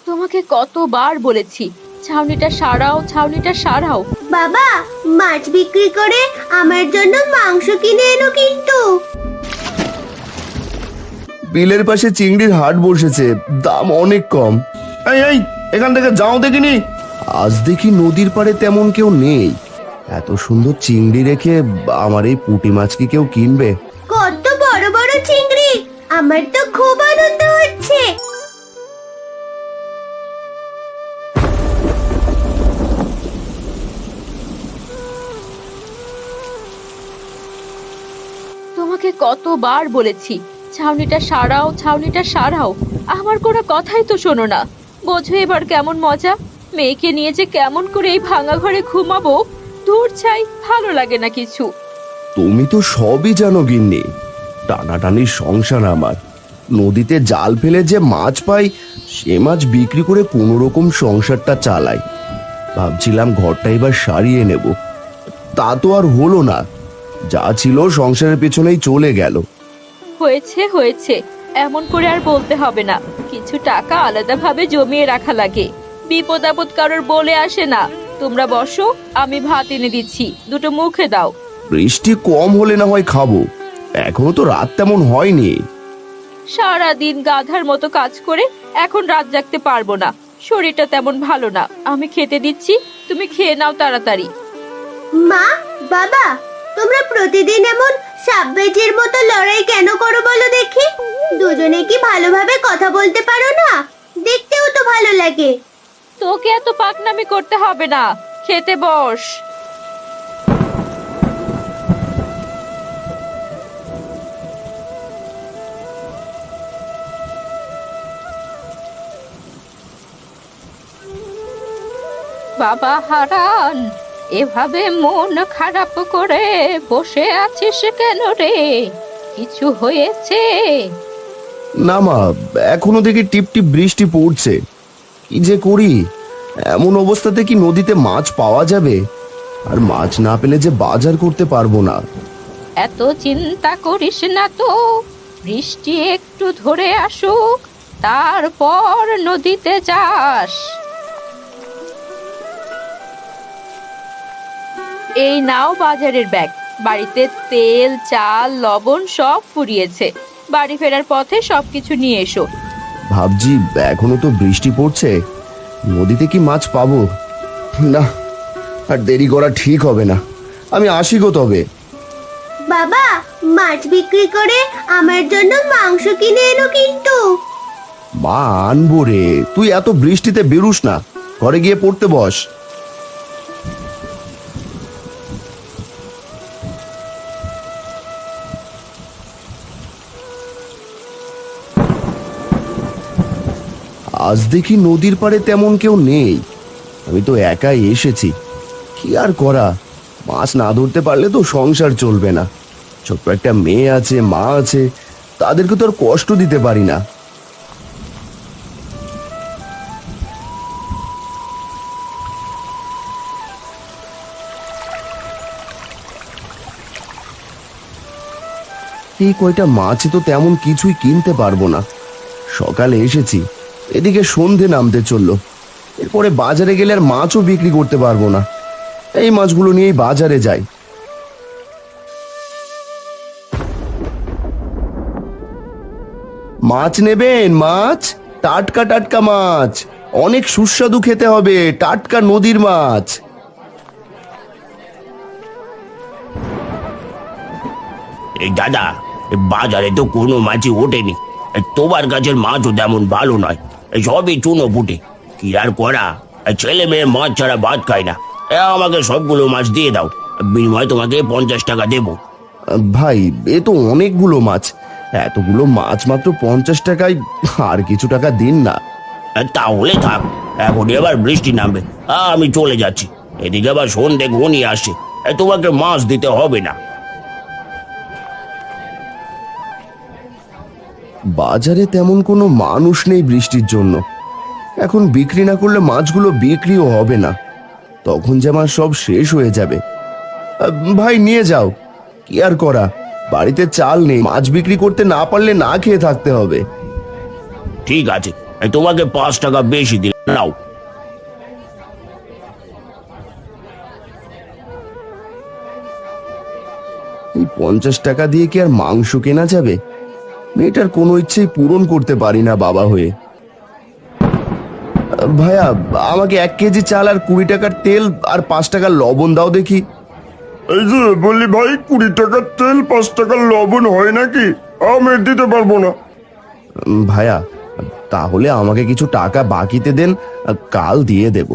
তোমাকে কতবার বলেছি ছাউনিটা সারাও, ছাউনিটা সারাও। বাবা, মাছ বিক্রি করে আমার জন্য মাংস কিনে এনো কিন্তু। বিলের পাশে চিংড়ির হাট বসেছে, দাম অনেক কম। এই এই, এখান থেকে যাও দেখিনি। আজ দেখি নদীর পাড়ে তেমন কেউ নেই। এত সুন্দর চিংড়ি রেখে আমার এই পুঁটি মাছ কি কেউ কিনবে? কত বড় বড় চিংড়ি, আমার তো খুব আনন্দ হচ্ছে। তোমাকে কতবার বলেছি ছাউনিটা সারাও, ছাউনিটা সারাও। আমার কোনো কথাই তো শোনো না। বোঝো এবার কেমন মজা। মেয়েকে নিয়ে যে কেমন করে এই ভাঙা ঘরে ঘুমাবো, দূর চাই, ভালো লাগে না কিছু। তুমি তো সবই জানো গিন্নি। টানাটানির সংসার আমার। নদীতে জাল ফেলে যে মাছ পাই, সে মাছ বিক্রি করে কোনো রকম সংসারটা চালাই। ভাবছিলাম ঘরটা এবার সারিয়ে নেব, তা তো আর হলো না। যা ছিল সংসারের পেছনেই চলে গেল। হয়েছে হয়েছে, এমন করে আর বলতে হবে না। কিছু টাকা আলাদাভাবে জমিয়ে রাখা লাগে। বিপদ আপদ কারোর বলে আসে না। তোমরা বসো, আমি ভাত এনে দিচ্ছি, দুটো মুখে দাও। বৃষ্টি কম হলে না হয় খাবো, এখনো তো রাত তেমন হয়নি। সারা দিন গাধার মতো কাজ করে এখন রাত জাগতে পারবো না। শরীরটা তেমন ভালো না। আমি খেতে দিচ্ছি, তুমি খেয়ে নাও তাড়াতাড়ি। মা, বাবা, তোমরা প্রতিদিন এমন সাববেজির মতো লড়াই কেন করো বলো দেখি? দুজনে কি ভালোভাবে কথা বলতে পারো না? দেখতেও তো ভালো লাগে। তোকে এত পাকনামি করতে হবে না, খেতে বস। বাবা হারান, এভাবে মন খারাপ করে বসে আছিস কেন রে? কিছু হয়েছে? না মা, এখনো দেখি টিপ টিপ বৃষ্টি পড়ছে। কি যে করি, এমন অবস্থাতে কি নদীতে মাছ পাওয়া যাবে? আর মাছ না পেলে যে বাজার করতে পারবো না। এত চিন্তা করিস না তো, বৃষ্টি একটু ধরে আসুক, তারপর নদীতে যাস। এই নাও বাজারের ব্যাগ। বাড়িতে তেল, চাল, লবণ সব ফুরিয়েছে। বাড়ি ফেরার পথে সবকিছু নিয়ে এসো। ভাবছি এখনো তো বৃষ্টি পড়ছে, নদীতে কি মাছ পাবো? না, আর দেরি করা ঠিক হবে না। আমি আসি গো তবে। বাবা, মাছ বিক্রি করে আমার জন্য মাংস কিনে এনো কিন্তু। মা আনবো রে, তুই এত বৃষ্টিতে বেরুস না, ঘরে গিয়ে পড়তে বস। আজ দেখি নদীর পাড়ে তেমন কেউ নেই। আমি তো একাই এসেছি, কি আর করা। মাছ না ধরতে পারলে তো সংসার চলবে না। ছোট্ট একটা মেয়ে আছে, মা আছে, তাদেরকে তো আর কষ্ট দিতে পারি না। এই কয়টা মাছে তো তেমন কিছুই কিনতে পারবো না। সকালে এসেছি, এদিকে সন্ধে নামতে চললো। এরপরে বাজারে গেলে আর মাছও বিক্রি করতে পারবো না। এই মাছগুলো নিয়েই বাজারে যাই। মাছ নেবেন? মাছ, টাটকা টাটকা মাছ, অনেক সুস্বাদু খেতে হবে, টাটকা নদীর মাছ। এই দাদা, বাজারে তো কোনো মাছই ওঠেনি। তোমার কাছের মাছও তেমন ভালো নয়, সবই চুনো পুঁটি। কি আর করা, ছেলে মেয়ে মাছ ছাড়া ভাত খায় না। আমাকে সবগুলো মাছ দিয়ে দাও, বিনিময়ে তোমাকে 50 টাকা দেবো। ভাই, এ তো অনেকগুলো মাছ, এতগুলো মাছ মাত্র 50 টাকায়। আর কিছু টাকা দিন না। তাহলে থাক, এখন এবার বৃষ্টি নামবে, আমি চলে যাচ্ছি। এদিকে আবার সন্ধে ঘনিয়ে আসছে, তোমাকে মাছ দিতে হবে না। বাজারে তেমন কোনো মানুষ নেই বৃষ্টির জন্য। এখন বিক্রি না করলে মাছগুলো বিক্রিও হবে না, তখন যে আমার সব শেষ হয়ে যাবে। ভাই নিয়ে যাও, কি আর করা, বাড়িতে চাল নেই, মাছ বিক্রি করতে না পারলে না খেয়ে থাকতে হবে। ঠিক আছে, তোমাকে 5 টাকা বেশি দিল, নাও। এই 50 টাকা দিয়ে কি আর মাংস কেনা যাবে? মেয়েটার কোনো ইচ্ছেই পূরণ করতে পারি না বাবা হয়ে। ভাইয়া, আমাকে 1 কেজি চাল আর 20 টাকার তেল আর 5 টাকার লবণ দাও দেখি। এই যে বললি ভাই, 20 টাকার তেল 5 টাকার লবণ হয় নাকি? আমি দিতে পারবো না। ভাইয়া, তাহলে আমাকে কিছু টাকা বাকিতে দেন, কাল দিয়ে দেব।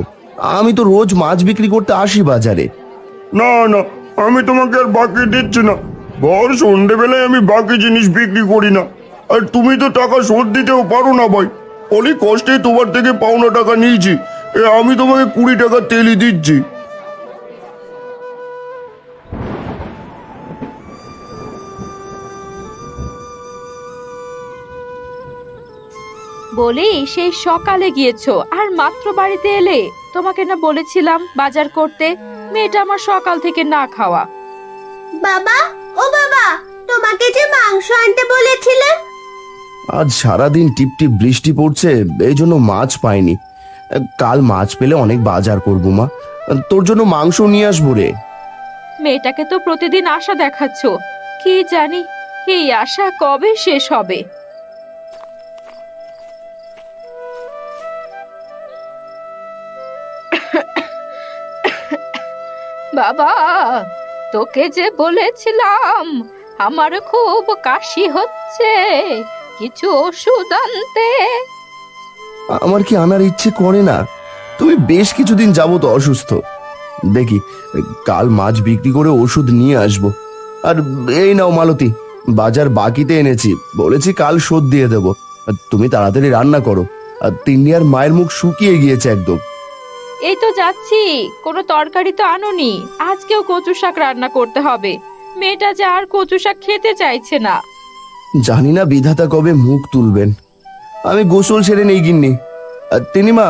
আমি তো রোজ মাছ বিক্রি করতে আসি বাজারে। না না, আমি তোমাকে আর বাকি দিচ্ছি না। ভর সন্ধেবেলায় আমি বাকি জিনিস বিক্রি করি না। আর তুমি তো টাকা শোধ দিতেও পারো না ভাই। অনেক কষ্টে তোমার থেকে পাওনা টাকা নিয়েছি। আমি তোমাকে 20 টাকা তেলই দিচ্ছি। বলি সেই সকালে গিয়েছো আর মাত্র বাড়িতে এলে? তোমাকে না বলেছিলাম বাজার করতে? মেয়েটা আমার সকাল থেকে না খাওয়া। বাবা, ও বাবা, তোমাকে যে মাংস আনতে বলেছিলাম। আজ সারাদিন টিপটিপ বৃষ্টি পড়ছে, এই জন্য মাছ পাইনি। কাল মাছ পেলে অনেক বাজার করবো মা, তোর জন্য মাংস নিয়ে আসবো রে। মেয়েটাকে তো প্রতিদিন আশা দেখাচ্ছ, কি জানি এই আশা কবে শেষ হবে। বাবা, তোকে যে বলেছিলাম আমার খুব কাশি হচ্ছে, কিছু ওষুধ আনতে। আমার কি আনার ইচ্ছে করে না? তুমি বেশ কিছুদিন যাবত অসুস্থ। দেখি কাল মাছ বিক্রি করে ওষুধ নিয়ে আসবো। আর এই নাও মালতী, বাজার বাকিতে এনেছি, বলেছি কাল শোধ দিয়ে দেব। আর তুমি তাড়াতাড়ি রান্না করো। আর তিন্নি আর মায়ের মুখ শুকিয়ে গিয়েছে একদম। এই তো যাচ্ছি, কোনো তরকারি তো আনোনি। আজকেও কচু শাক রান্না করতে হবে। মেয়েটা যে আর কচু শাক খেতে চাইছে না। জানি না বিধাতা কবে মুখ তুলবেন। আমি গোসল সেরে নেই গিন্নি। আর তিনি মা,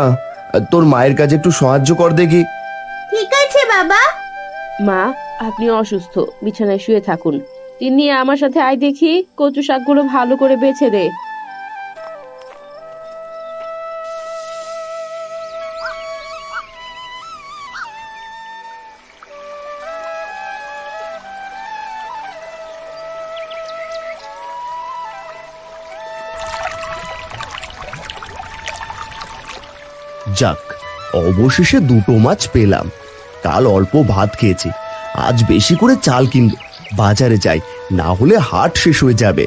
তোর মায়ের কাছে একটু সাহায্য কর দেখি। ঠিক আছে বাবা। মা, আপনি অসুস্থ, বিছানায় শুয়ে থাকুন। তিনি আমার সাথে আয় দেখি, কচু শাকগুলো ভালো করে বেছে দে। যাক, অবশেষে 2টো মাছ পেলাম। কাল অল্প ভাত খেয়েছি, আজ বেশি করে চাল কিনবো। বাজারে যাই, না হলে হাট শেষ হয়ে যাবে।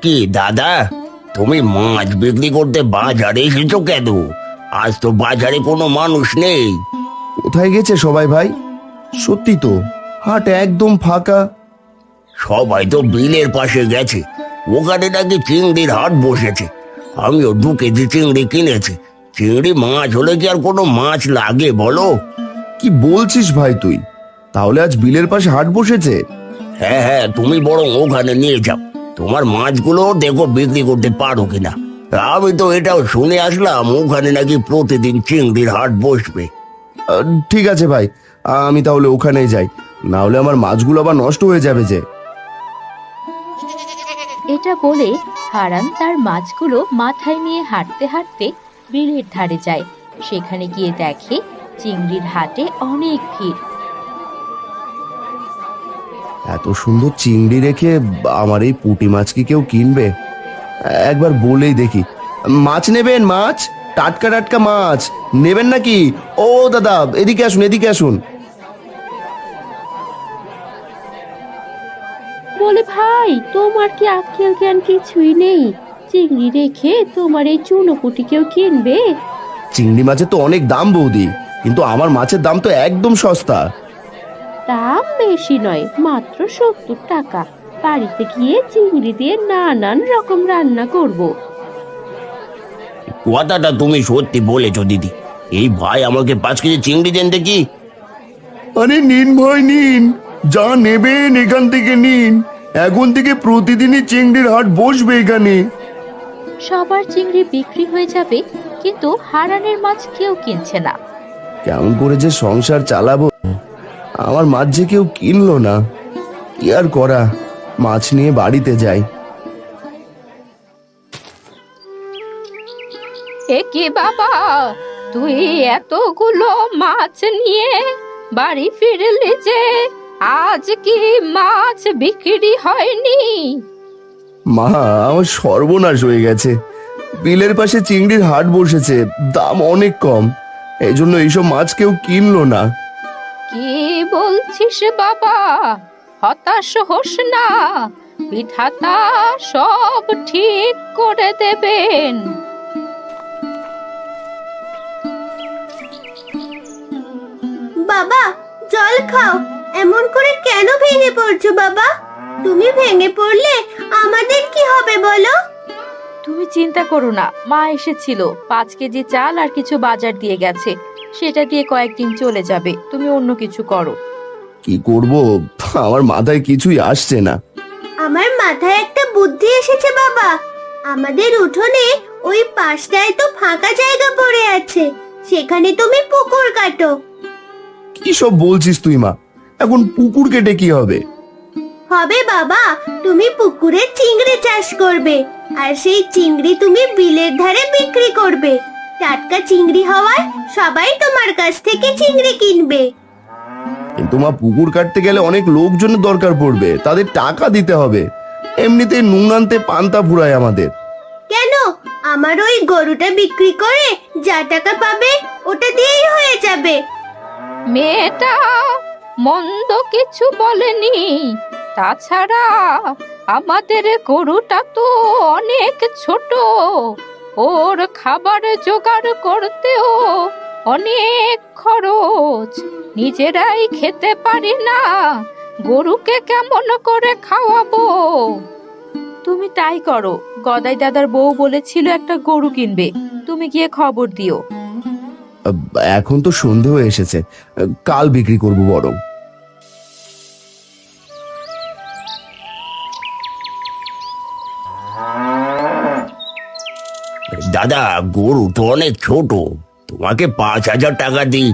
কি দাদা, তুমি মাছ বিক্রি করতে বাজারে এসেছো কেন? আজ তো বাজারে কোনো মানুষ নেই। কোথায় গেছে সবাই ভাই? সত্যি তো, হাট একদম ফাঁকা। সবাই তো বিলের পাশে গেছে, ওখানে নাকি চিংড়ির হাট বসেছে। আমিও 2 কেজি চিংড়ি কিনেছি। চিংড়ি মাছ হলে কি আর কোনো মাছ লাগে বলো? কি বলছিস ভাই তুই? তাহলে আজ বিলের পাশে হাট বসেছে? হ্যাঁ হ্যাঁ, তুমি বরং ওখানে নিয়ে যাও, তোমার মাছগুলো দেখো বিক্রি করতে পারো কিনা। আমি তো এটাও শুনে আসলাম ওখানে নাকি প্রতিদিন চিংড়ির হাট বসবে। ঠিক আছে ভাই, আমি তাহলে ওখানেই যাই, না হলে আমার মাছগুলো আবার নষ্ট হয়ে যাবে যে। এটা বলে হারান তার মাছগুলো মাথায় নিয়ে হাঁটতে হাঁটতে বিলের ধারে যায়। সেখানে গিয়ে দেখে চিংড়ির হাটে অনেক ভিড়। এত সুন্দর চিংড়ি রেখে আমার এই পুঁটি মাছ কি কেউ কিনবে? একবার বলেই দেখি। মাছ নেবেন? মাছ, টাটকা টাটকা মাছ নেবেন নাকি? ও দাদা, এদিকে আসুন, এদিকে আসুন। বলে ভাই, তোমার কি আক্কেল জ্ঞান কিছুই নেই? চিংড়ি রেখে তোমার এই চুনোপুটি কেউ কিনবে? চিংড়ি মাছের তো অনেক দাম বৌদি, কিন্তু আমার মাছের দাম তো একদম সস্তা। দাম বেশি নয়, মাত্র 70 টাকা। বাড়িতে গিয়ে চিংড়ি দিয়ে নানান রকম রান্না করব। কথাটা তুমি সত্যি বলেছো দিদি। এই ভাই আমাকে 5 কেজি চিংড়ি দেন দেখি। আরে নিন ভাই নিন, যা নেবেন এখান থেকে নিন। এখন থেকে প্রতিদিনই চিংড়ির হাট বসবে এখানে। সবার চিংড়ি বিক্রি হয়ে যাবে, কিন্তু হারানের মাছ কেউ কিনছে না। কেমন করে যে সংসার চালাবো। আমার মাছ যে কেউ কিনলো না, কি আর করা, মাছ নিয়ে বাড়িতে যাই। এ কি বাবা, তুই এতগুলো মাছ নিয়ে বাড়ি ফিরলি যে? আজ কি মাছ বিক্রি হয়নি? মা, আমার সর্বনাশ হয়ে গেছে। বিলের পাশে চিংড়ির হাট বসেছে, দাম অনেক কম, এই জন্য এইসব মাছ কেউ কিনলো না। কি বলছিস বাবা? হতাশ হোস না, বিধাতা সব ঠিক করে দেবেন। বাবা, জল খাও। এমন করে কেন ভেঙে পড়ছো বাবা? তুমি ভেঙে পড়লে আমাদের কি হবে বলো? তুমি চিন্তা করো না, মা এসেছিল, 5 কেজি চাল আর কিছু বাজার দিয়ে গেছে, সেটা দিয়ে কয়েকদিন চলে যাবে। তুমি অন্য কিছু করো। কি করব, আমার মাথায় কিছুই আসছে না। আমার মাথায় একটা বুদ্ধি এসেছে বাবা। আমাদের উঠোনে ওই পাশটায় তো ফাঁকা জায়গা পড়ে আছে, সেখানে তুমি পুকুর কাটো। কি সব বলছিস তুই মা? এখন পুকুর কেটে কি হবে? হবে বাবা, তুমি পুকুরে চিংড়ি চাষ করবে, আর সেই চিংড়ি তুমি বিলের ধারে বিক্রি করবে। টাটকা চিংড়ি হওয়ায় সবাই তোমার কাছ থেকে চিংড়ি কিনবে। কিন্তু মা, পুকুর কাটতে গেলে অনেক লোকজনের দরকার পড়বে, তাদের টাকা দিতে হবে। এমনিতেই নুন আনতে পান্তা ফুরায় আমাদের। কেন? আমার ওই গরুটা বিক্রি করে যা টাকা পাবে ওটা দিয়েই হয়ে যাবে। মেয়েটা মন্দ কিছু বলেনি। তাছাড়া আমাদের গরুটা তো অনেক ছোট, ওর খাবার জোগাড় করতেও অনেক খরচ। নিজেরাই খেতে পারি না, গরুকে কেমন করে খাওয়াবো? তুমি তাই করো, গদাই দাদার বউ বলেছিল একটা গরু কিনবে, তুমি গিয়ে খবর দিও। এখন তো সন্ধে হয়ে এসেছে, কাল বিক্রি করব বরং। দাদা, গরু তো অনেক ছোট, তোমাকে 5,000 টাকা দিই।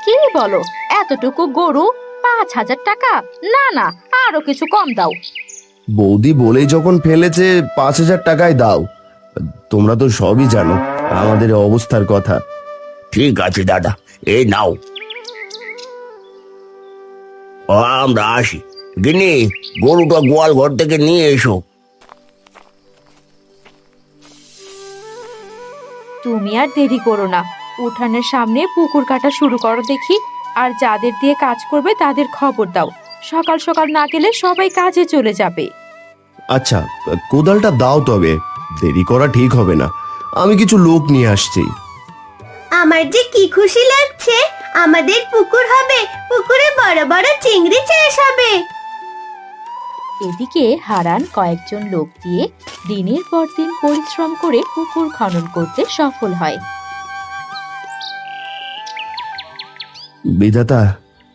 কি বলো, এতটুকু গরু 5,000 টাকা? না না, আরো কিছু কম দাও। বৌদি বলেই যখন ফেলেছে, 5,000 টাকায় দাও। তোমরা তো সবই জানো আমাদের অবস্থার কথা। ঠিক আছে দাদা, এই নাও। আমরা আসি। গিন্নি, গরুটা গোয়াল ঘর থেকে নিয়ে এসো। তুমি আর দেরি করো না, উঠানের সামনে পুকুর কাটা শুরু করো দেখি। আর যাদের দিয়ে কাজ করবে তাদের খবর দাও, সকাল সকাল না গেলে সবাই কাজে চলে যাবে। আচ্ছা, কোদালটা দাও, তবে দেরি করা ঠিক হবে না। আমি কিছু লোক নিয়ে আসছি। আমার যে কি খুশি লাগছে, আমাদের পুকুর হবে, পুকুরে বড় বড় চিংড়ি চাষ হবে। এদিকে হারান কয়েকজন লোক দিয়ে দিনের পর দিন পরিশ্রম করে পুকুর খনন করতে সফল হয়। বিধাতা,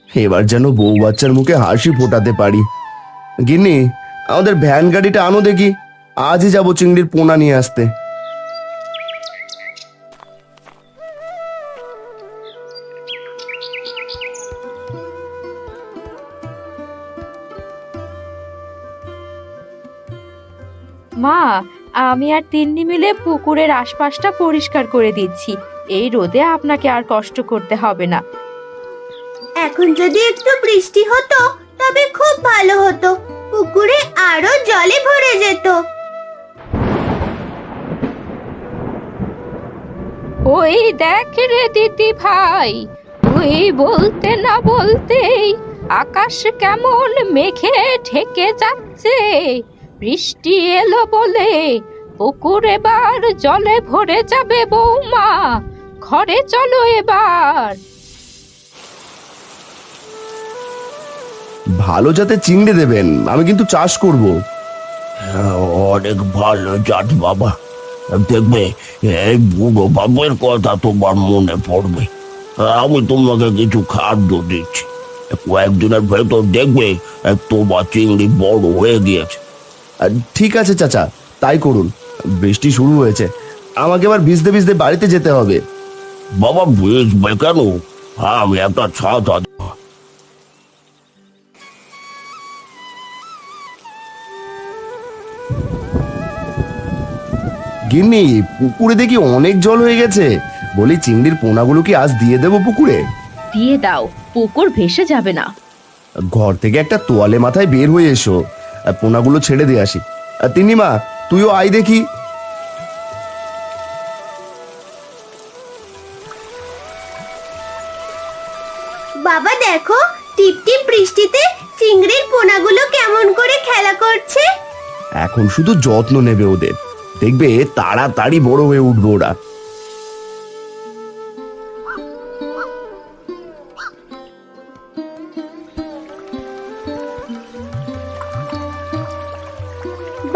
এবার যেন বউ বাচ্চার মুখে হাসি ফোটাতে পারি। গিন্নি, আমাদের ভ্যান গাড়িটা আনো দেখি, আজই যাবো চিংড়ির পোনা নিয়ে আসতে। মা, আমি আর তিন্নি মিলে পুকুরের আশপাশটা পরিষ্কার করে দিচ্ছি, এই রোদে আপনাকে আর কষ্ট করতে হবে না। এখন যদি একটু বৃষ্টি হতো তবে খুব ভালো হতো, পুকুরে আরো জলে ভরে যেত। ওই দেখ রে দিদি ভাই, তুই বলতে না বলতেই আকাশ কেমন মেঘে ঢেকে যাচ্ছে। বৃষ্টি এলো বলে পুকুর এবার জলে ভরে যাবে। বৌমা, ঘরে চলো এবার। ভালো জাতে চিংড়ি দেবেন, আমি কিন্তু চাষ করব। অনেক ভালো জাত বাবা, দেখবে এই বুড়ো বাবুর কথা তোমার মনে পড়বে। আমি তোমাকে কিছু খাদ্য দিচ্ছি, কয়েকদিনের ভেতর দেখবে তোমার চিংড়ি বড় হয়ে গিয়েছে। ঠিক আছে চাচা, তাই করুন। বৃষ্টি শুরু হয়েছে, আমাকে এবার ভিজতে ভিজতে বাড়িতে যেতে হবে। বাবা বেচবে কেন? আমি একটা ছাতা। গিন্নি, পুকুরে দেখি অনেক জল হয়ে গেছে। বলি, চিংড়ির পোনাগুলো কি আজ দিয়ে দেবো পুকুরে? দিয়ে দাও, পুকুর ভেসে যাবে না। ঘর থেকে একটা তোয়ালে মাথায় বের হয়ে এসো, পোনাগুলো ছেড়ে দিয়ে আসি। তিন্নিমা, তুইও আয় দেখি। বাবা দেখো, টিপ টিপ বৃষ্টিতে চিংড়ির পোনাগুলো কেমন করে খেলা করছে। এখন শুধু যত্ন নেবে ওদের, দেখবে তাড়াতাড়ি বড় হয়ে উঠবে ওরা।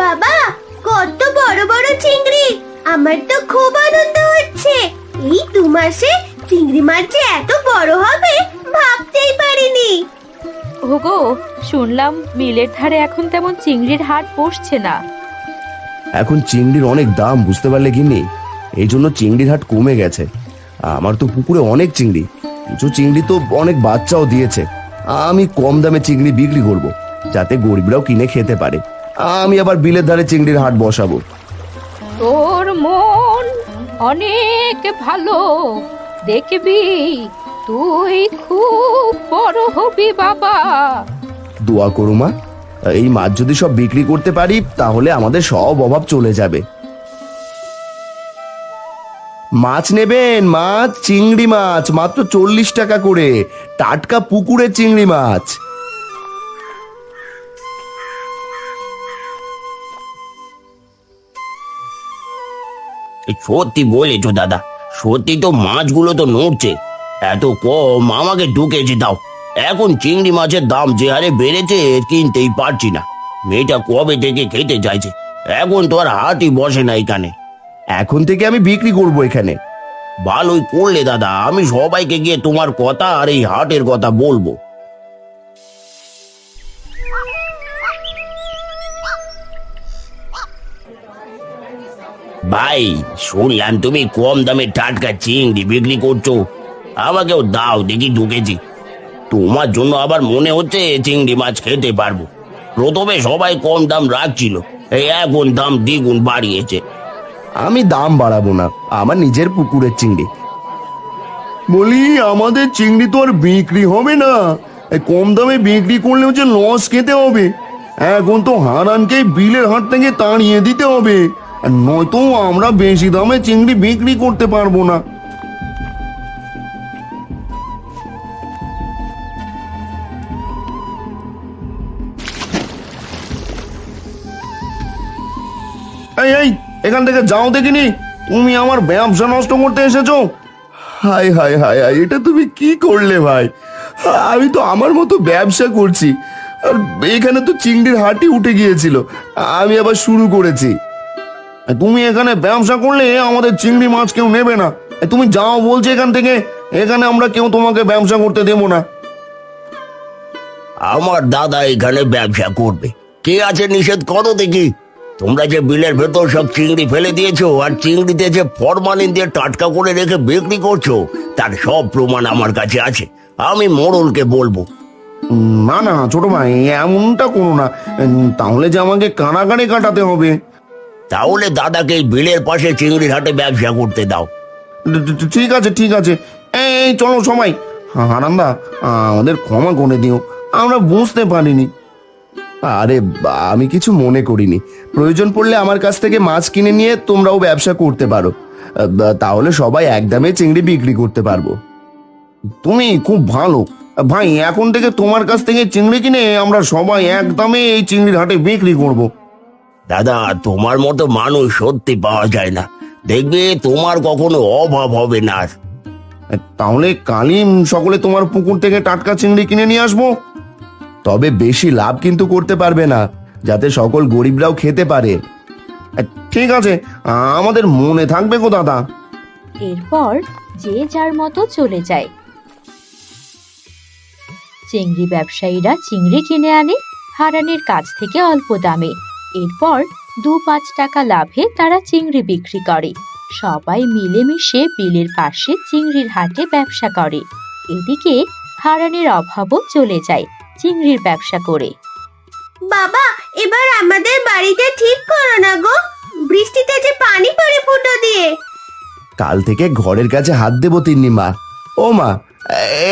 বাবা, কত বড় বড় চিংড়ি! আমার তো খুব আনন্দ হচ্ছে। এই 2 মাসে চিংড়ি মাছ যে এত বড় হবে ভাবতেই পারিনি। ওগো, শুনলাম মিলের ধারে এখন তেমন চিংড়ির হাট বসছে না। এখন চিংড়ির অনেক দাম, বুঝতে পারলে গিন্নি, এই জন্য চিংড়ির হাট কমে গেছে। আমার তো পুকুরে অনেক চিংড়ি, কিছু চিংড়ি তো অনেক বাচ্চাও দিয়েছে। আমি কম দামে চিংড়ি বিক্রি করব, যাতে গরিবরাও কিনে খেতে পারে। আমি আবার বিলের ধারে চিংড়ির হাট বসাবো। তোর মন অনেক ভালো, দেখবি তুই খুব বড় হবি বাবা। দোয়া করো মা, এই মাছ যদি সব বিক্রি করতে পারি তাহলে আমাদের সব অভাব চলে যাবে। মাছ নেবেন? মাছ, চিংড়ি মাছ মাত্র 40 টাকা করে, টাটকা পুকুরের চিংড়ি মাছ। সত্যি বলেছো দাদা, সত্যি তো মাছগুলো তো নড়ছে। এত কম, আমাকে 2 কেজি দাও। এখন চিংড়ি মাছের দাম যে হারে বেড়েছে কিনতেই পারছি না। মেয়েটা কবে থেকে খেতে চাইছে, এখন তো আর হাটই বসে না এখানে। এখন থেকে আমি বিক্রি করব এখানে। ভালোই করলে দাদা, আমি সবাইকে গিয়ে তোমার কথা আর এই হাটের কথা বলবো। ভাই, শুনলাম তুমি কম দামে টাটকা চিংড়ি বিক্রি করছো, আমাকেও দাও দেখি 2 কেজি। তোমার জন্য আবার মনে হচ্ছে চিংড়ি মাছ খেতে পারবো। প্রথমে সবাই কম দাম রাখছিল, এই এখন দাম দ্বিগুণ বাড়িয়েছে। আমি দাম বাড়াবো না, আমার নিজের পুকুরের চিংড়ি। বলি, আমাদের চিংড়ি তো আর বিক্রি হবে না। এই কম দামে বিক্রি করলেও যে লস খেতে হবে। এখন তো হারানকে বিলের হাট থেকে তাড়িয়ে দিতে হবে, আর নয়তো আমরা বেশি দামে চিংড়ি বিক্রি করতে পারবো না। এই এই, এখান থেকে যাও দেখিনি, তুমি আমার ব্যবসা নষ্ট করতে এসেছো। হায় হায় হায় হায়, এটা তুমি কি করলে ভাই? আমি তো আমার মতো ব্যবসা করছি, আর এখানে তো চিংড়ির হাটই উঠে গিয়েছিল, আমি আবার শুরু করেছি। তুমি এখানে ব্যবসা করলে আমাদের চিংড়ি মাছ কেউ নেবে না। তুমি যাও বলছে এখান থেকে, এখানে আমরা কেউ তোমাকে ব্যবসা করতে দেবো না। আমার দাদা এখানে ব্যবসা করবে, কে আছে নিষেধ করো দেখি। তোমরা যে বিলের ভেতর সব চিংড়ি ফেলে দিয়েছো, আর চিংড়িতে যে ফরমালিন দিয়ে টাটকা করে রেখে বিক্রি করছো, তার সব প্রমাণ আমার কাছে আছে। আমি মোড়লকে বলবো। না না ছোট ভাই, এমনটা করো না, তাহলে যে আমাকে কানাকানি কাটাতে হবে। তাহলে দাদাকে এই বিলের পাশে চিংড়ির হাটে ব্যবসা করতে দাও। ঠিক আছে ঠিক আছে, এই চলো সবাই। হারান্দা, আমাদের ক্ষমা করে দিও, আমরা বুঝতে পারিনি। আরে আমি কিছু মনে করিনি, প্রয়োজন পড়লে আমার কাছ থেকে মাছ কিনে নিয়ে তোমরাও ব্যবসা করতে পারো, তাহলে সবাই একদমে চিংড়ি বিক্রি করতে পারবো। তুমি খুব ভালো ভাই, এখন থেকে তোমার কাছ থেকে চিংড়ি কিনে আমরা সবাই একদমে এই চিংড়ির হাটে বিক্রি করব। দাদা, তোমার মতো মানুষ সত্যি পাওয়া যায় না, দেখবে তোমার কখনো অভাব হবে না। তাহলে কালই সকলে তোমার পুকুর থেকে টাটকা চিংড়ি কিনে নিয়ে আসবো। তবে বেশি লাভ কিন্তু করতে পারবে না, যাতে সকল গরিবরাও খেতে পারে। ঠিক আছে, আমাদের মনে থাকবে গো দাদা। এরপর যে যার মতো চলে যায়। চিংড়ি ব্যবসায়ীরা চিংড়ি কিনে আনে হারানের কাছ থেকে অল্প দামে। এরপর 2-5 টাকা লাভে তারা চিংড়ি বিক্রি করে। সবাই মিলেমিশে বিলের পাশে চিংড়ির হাটে ব্যবসা করে। এদিকে হারানের অভাবও চলে যায় চিংড়ির ব্যবসা করে। বাবা, এবার আমাদের বাড়িটা ঠিক করো না গো, বৃষ্টিতে যে পানি পড়ে ফুটো দিয়ে। কাল থেকে ঘরের কাছে হাত দেবো তিন্নি মা। ও মা,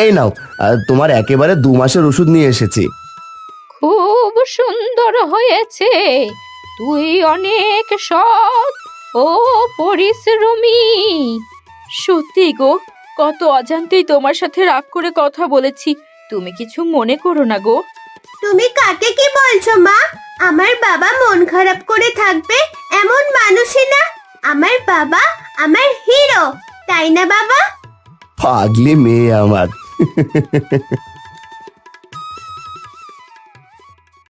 এই নাও, তোমার একেবারে 2 মাসের ওষুধ নিয়ে এসেছি। খুব সুন্দর হয়েছে। তুই অনেক সৎ ও পরিশ্রমী। সত্যি গো, কত অজান্তেই তোমার সাথে রাগ করে কথা বলেছি। তুমি কিছু মনে করো না গো। তুমি কাকে কি বলছো মা? আমার বাবা মন খারাপ করে থাকবে এমন মানুষই না। আমার বাবা আমার হিরো, তাই না বাবা? পাগলি মেয়ে আমার।